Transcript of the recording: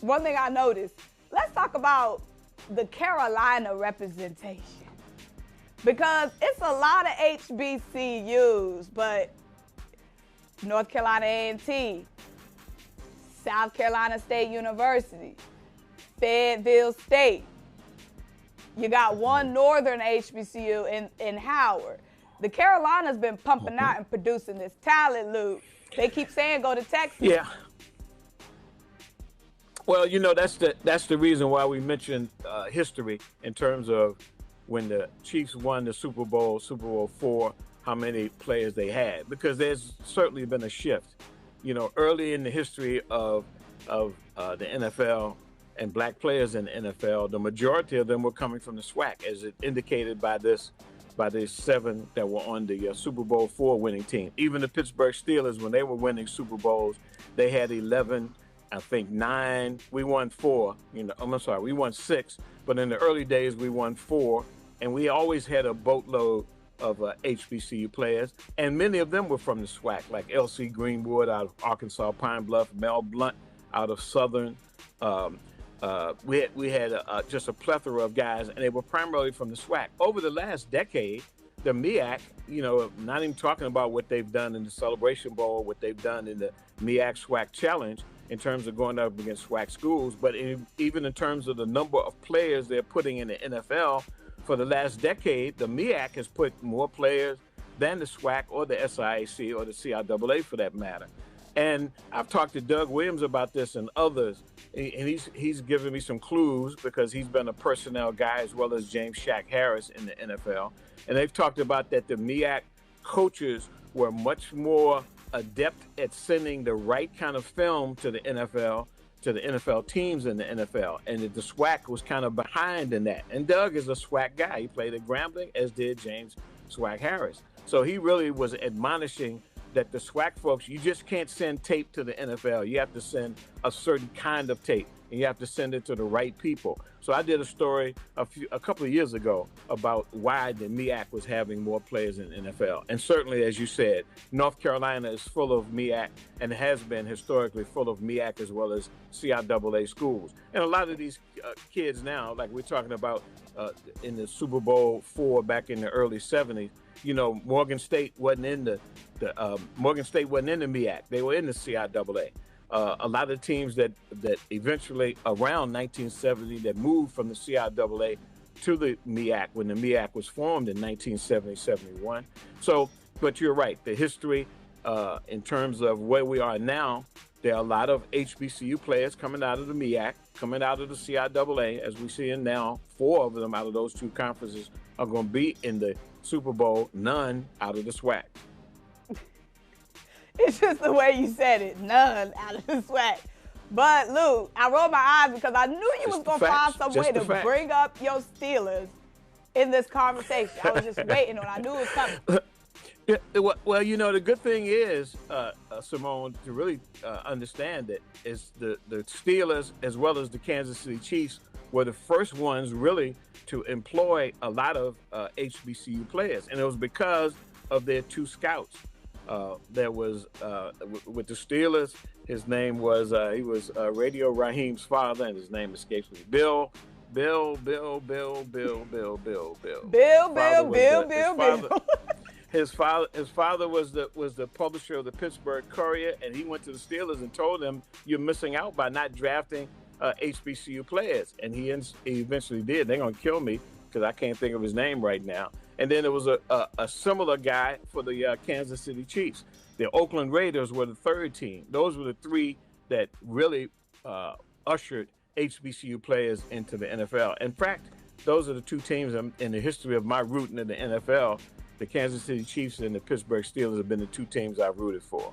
one thing I noticed, let's talk about the Carolina representation. Because it's a lot of HBCUs, but North Carolina A&T, South Carolina State University, Fayetteville State. You got one Northern HBCU in Howard. The Carolinas been pumping out and producing this talent, Luke. They keep saying go to Texas. Yeah. Well, you know, that's the reason why we mentioned history in terms of when the Chiefs won the Super Bowl 4, how many players they had, because there's certainly been a shift. You know, early in the history of the NFL and black players in the NFL, the majority of them were coming from the SWAC, as it indicated by the 7 that were on the Super Bowl 4 winning team. Even the Pittsburgh Steelers, when they were winning Super Bowls, they had 11, I think 9. We won 4. You know, I'm sorry, we won 6. But in the early days, we won 4, and we always had a boatload of HBCU players, and many of them were from the SWAC, like L.C. Greenwood out of Arkansas Pine Bluff, Mel Blount out of Southern. We had just a plethora of guys, and they were primarily from the SWAC. Over the last decade, the MEAC, you know, not even talking about what they've done in the Celebration Bowl, what they've done in the MEAC SWAC Challenge in terms of going up against SWAC schools, but even in terms of the number of players they're putting in the NFL, for the last decade, the MEAC has put more players than the SWAC or the SIAC or the CIAA for that matter. And I've talked to Lut Williams about this and others, and he's given me some clues because he's been a personnel guy as well as James Shaq Harris in the NFL. And they've talked about that the MEAC coaches were much more adept at sending the right kind of film to the NFL, to the NFL teams in the NFL, and the SWAC was kind of behind in that. And Doug is a SWAC guy. He played at Grambling, as did James SWAC Harris. So he really was admonishing that the SWAC folks, you just can't send tape to the NFL. You have to send a certain kind of tape, and you have to send it to the right people. So I did a story a couple of years ago about why the MEAC was having more players in the NFL. And certainly, as you said, North Carolina is full of MEAC and has been historically full of MEAC as well as CIAA schools. And a lot of these kids now, like we're talking about in the Super Bowl 4 back in the early 70s, you know, Morgan State wasn't in the MEAC. They were in the CIAA. A lot of teams that eventually around 1970 that moved from the CIAA to the MEAC when the MEAC was formed in 1970-71. So, but you're right. The history in terms of where we are now, there are a lot of HBCU players coming out of the MEAC, coming out of the CIAA, as we see now. 4 of them out of those 2 conferences are going to be in the Super Bowl, none out of the SWAC. It's just the way you said it, none out of the SWAC. But, Lou, I rolled my eyes because I knew you was going to find some way to bring up your Steelers in this conversation. I was just waiting on it. I knew it was coming. Yeah, well, you know, the good thing is, Simone, to really understand it, is the Steelers as well as the Kansas City Chiefs were the first ones really to employ a lot of HBCU players. And it was because of their 2 scouts. There was, with the Steelers, his name was, he was Radio Raheem's father, and his name escapes me. Bill. His father was the publisher of the Pittsburgh Courier, and he went to the Steelers and told them, "You're missing out by not drafting HBCU players." And he eventually did. They're gonna kill me because I can't think of his name right now. And then there was a similar guy for the Kansas City Chiefs. The Oakland Raiders were the 3rd team. Those were the 3 that really ushered HBCU players into the NFL. In fact, those are the 2 teams in the history of my rooting in the NFL. The Kansas City Chiefs and the Pittsburgh Steelers have been the 2 teams I've rooted for.